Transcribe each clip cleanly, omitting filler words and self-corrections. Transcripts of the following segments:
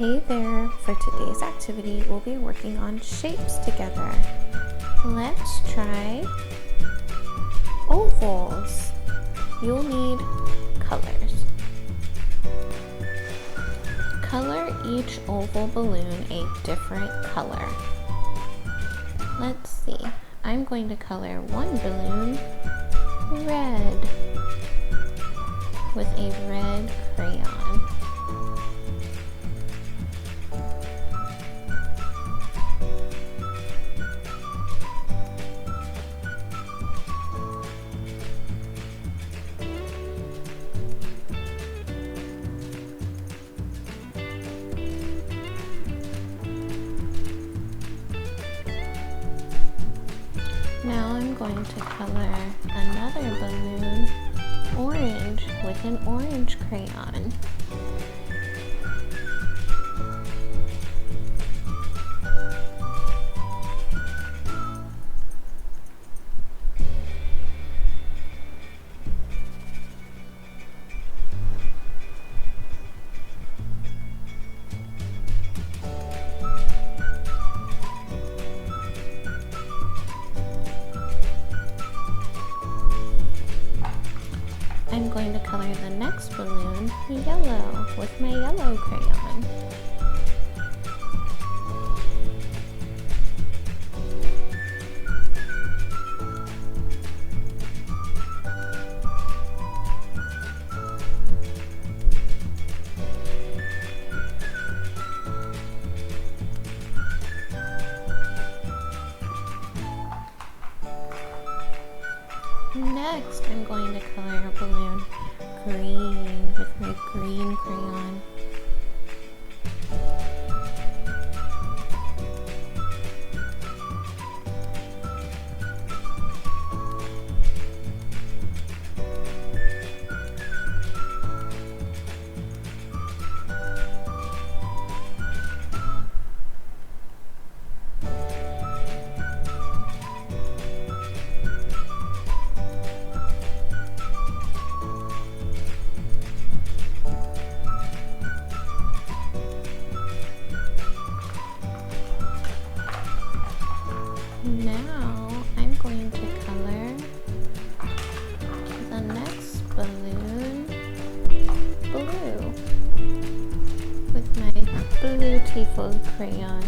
Hey there! For today's activity, we'll be working on shapes together. Let's try ovals. You'll need colors. Color each oval balloon a different color. Let's see. I'm going to color one balloon red with a red crayon. Now I'm going to color another balloon orange with an orange crayon. I'm going to color the next balloon yellow with my yellow crayon. Next, I'm going to color a balloon green with my green crayon. Now I'm going to color the next balloon blue with my blue T-fold crayon.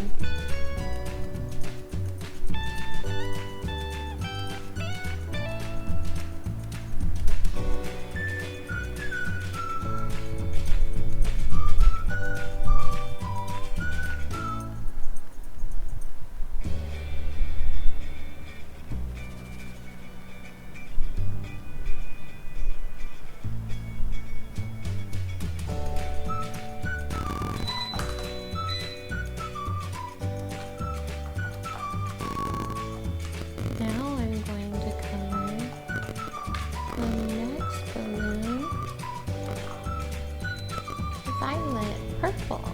Now I'm going to color the next balloon violet purple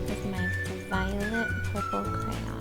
with my violet purple crayon.